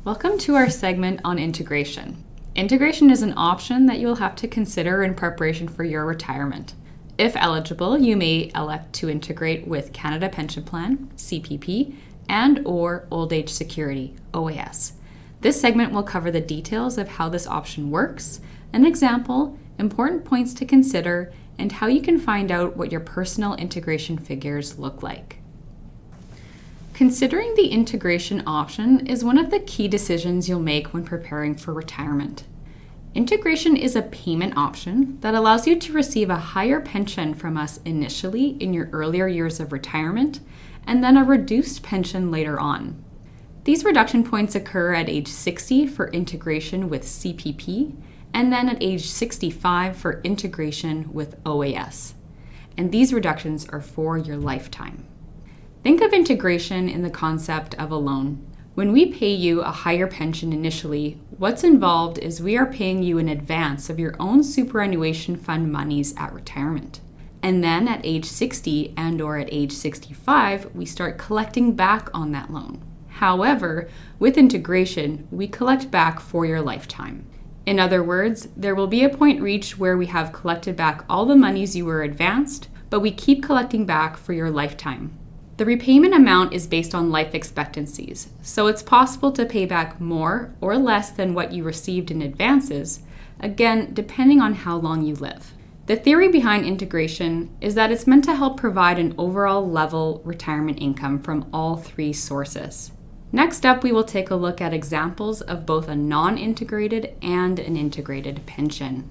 Welcome to our segment on integration. Integration is an option that you will have to consider in preparation for your retirement. If eligible, you may elect to integrate with Canada Pension Plan, CPP, and/or Old Age Security, OAS. This segment will cover the details of how this option works, an example, important points to consider, and how you can find out what your personal integration figures look like. Considering the integration option is one of the key decisions you'll make when preparing for retirement. Integration is a payment option that allows you to receive a higher pension from us initially in your earlier years of retirement, and then a reduced pension later on. These reduction points occur at age 60 for integration with CPP, and then at age 65 for integration with OAS. And these reductions are for your lifetime. Think of integration in the concept of a loan. When we pay you a higher pension initially, what's involved is we are paying you in advance of your own superannuation fund monies at retirement. And then at age 60 and/or at age 65, we start collecting back on that loan. However, with integration, we collect back for your lifetime. In other words, there will be a point reached where we have collected back all the monies you were advanced, but we keep collecting back for your lifetime. The repayment amount is based on life expectancies, so it's possible to pay back more or less than what you received in advances, again, depending on how long you live. The theory behind integration is that it's meant to help provide an overall level retirement income from all three sources. Next up, we will take a look at examples of both a non-integrated and an integrated pension.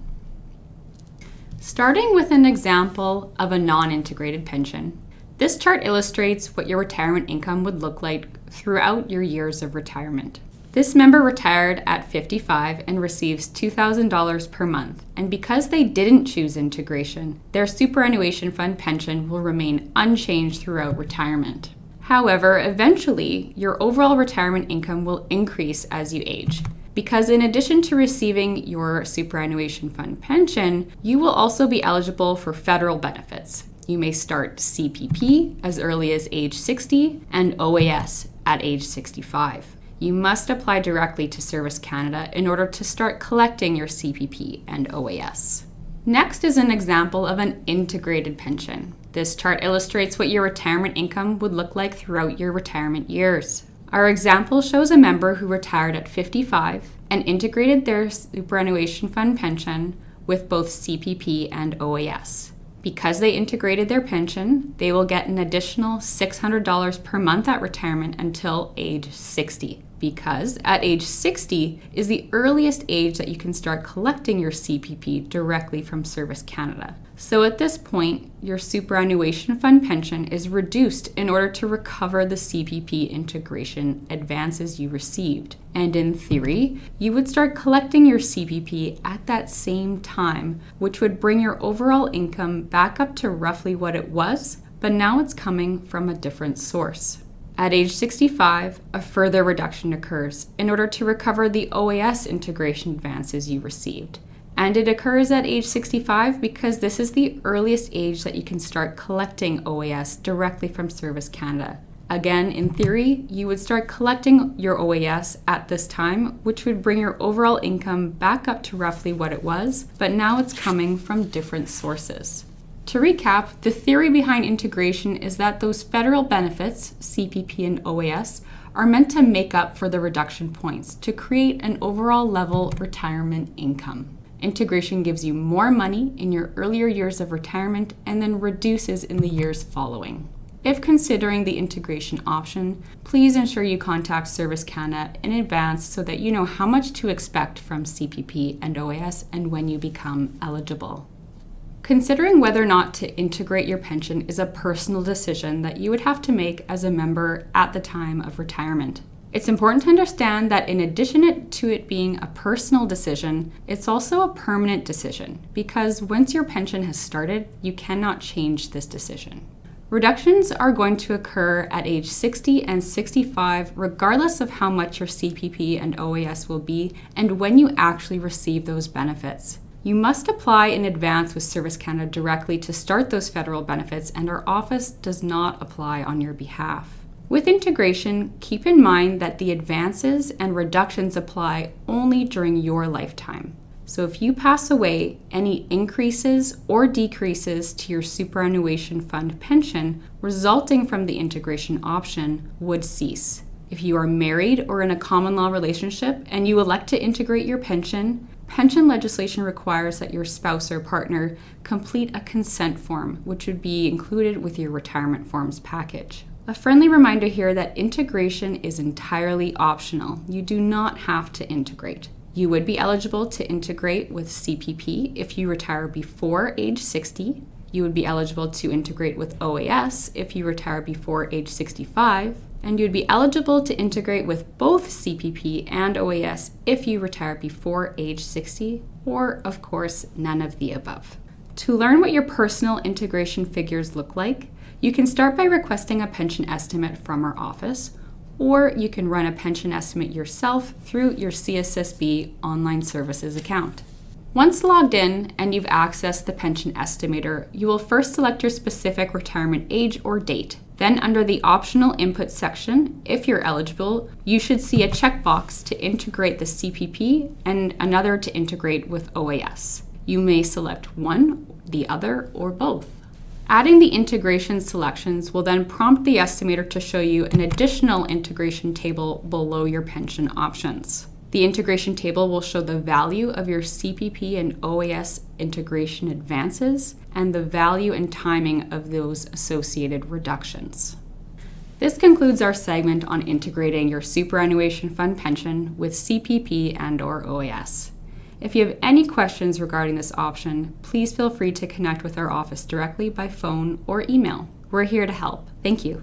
Starting with an example of a non-integrated pension, this chart illustrates what your retirement income would look like throughout your years of retirement. This member retired at 55 and receives $2,000 per month, and because they didn't choose integration, their superannuation fund pension will remain unchanged throughout retirement. However, eventually, your overall retirement income will increase as you age, because in addition to receiving your superannuation fund pension, you will also be eligible for federal benefits. You may start CPP as early as age 60 and OAS at age 65. You must apply directly to Service Canada in order to start collecting your CPP and OAS. Next is an example of an integrated pension. This chart illustrates what your retirement income would look like throughout your retirement years. Our example shows a member who retired at 55 and integrated their superannuation fund pension with both CPP and OAS. Because they integrated their pension, they will get an additional $600 per month at retirement until age 60. Because at age 60 is the earliest age that you can start collecting your CPP directly from Service Canada. So at this point, your superannuation fund pension is reduced in order to recover the CPP integration advances you received. And in theory, you would start collecting your CPP at that same time, which would bring your overall income back up to roughly what it was, but now it's coming from a different source. At age 65, a further reduction occurs in order to recover the OAS integration advances you received. And it occurs at age 65 because this is the earliest age that you can start collecting OAS directly from Service Canada. Again, in theory, you would start collecting your OAS at this time, which would bring your overall income back up to roughly what it was, but now it's coming from different sources. To recap, the theory behind integration is that those federal benefits, CPP and OAS, are meant to make up for the reduction points to create an overall level retirement income. Integration gives you more money in your earlier years of retirement and then reduces in the years following. If considering the integration option, please ensure you contact Service Canada in advance so that you know how much to expect from CPP and OAS and when you become eligible. Considering whether or not to integrate your pension is a personal decision that you would have to make as a member at the time of retirement. It's important to understand that in addition to it being a personal decision, it's also a permanent decision because once your pension has started, you cannot change this decision. Reductions are going to occur at age 60 and 65 regardless of how much your CPP and OAS will be and when you actually receive those benefits. You must apply in advance with Service Canada directly to start those federal benefits, and our office does not apply on your behalf. With integration, keep in mind that the advances and reductions apply only during your lifetime. So if you pass away, any increases or decreases to your superannuation fund pension resulting from the integration option would cease. If you are married or in a common law relationship and you elect to integrate your pension legislation requires that your spouse or partner complete a consent form, which would be included with your retirement forms package. A friendly reminder here that integration is entirely optional. You do not have to integrate. You would be eligible to integrate with CPP if you retire before age 60. You would be eligible to integrate with OAS if you retire before age 65. And you'd be eligible to integrate with both CPP and OAS if you retire before age 60, or of course, none of the above. To learn what your personal integration figures look like, you can start by requesting a pension estimate from our office, or you can run a pension estimate yourself through your CSSB online services account. Once logged in and you've accessed the pension estimator, you will first select your specific retirement age or date. Then under the optional input section, if you're eligible, you should see a checkbox to integrate the CPP and another to integrate with OAS. You may select one, the other, or both. Adding the integration selections will then prompt the estimator to show you an additional integration table below your pension options. The integration table will show the value of your CPP and OAS integration advances and the value and timing of those associated reductions. This concludes our segment on integrating your superannuation fund pension with CPP and/or OAS. If you have any questions regarding this option, please feel free to connect with our office directly by phone or email. We're here to help. Thank you.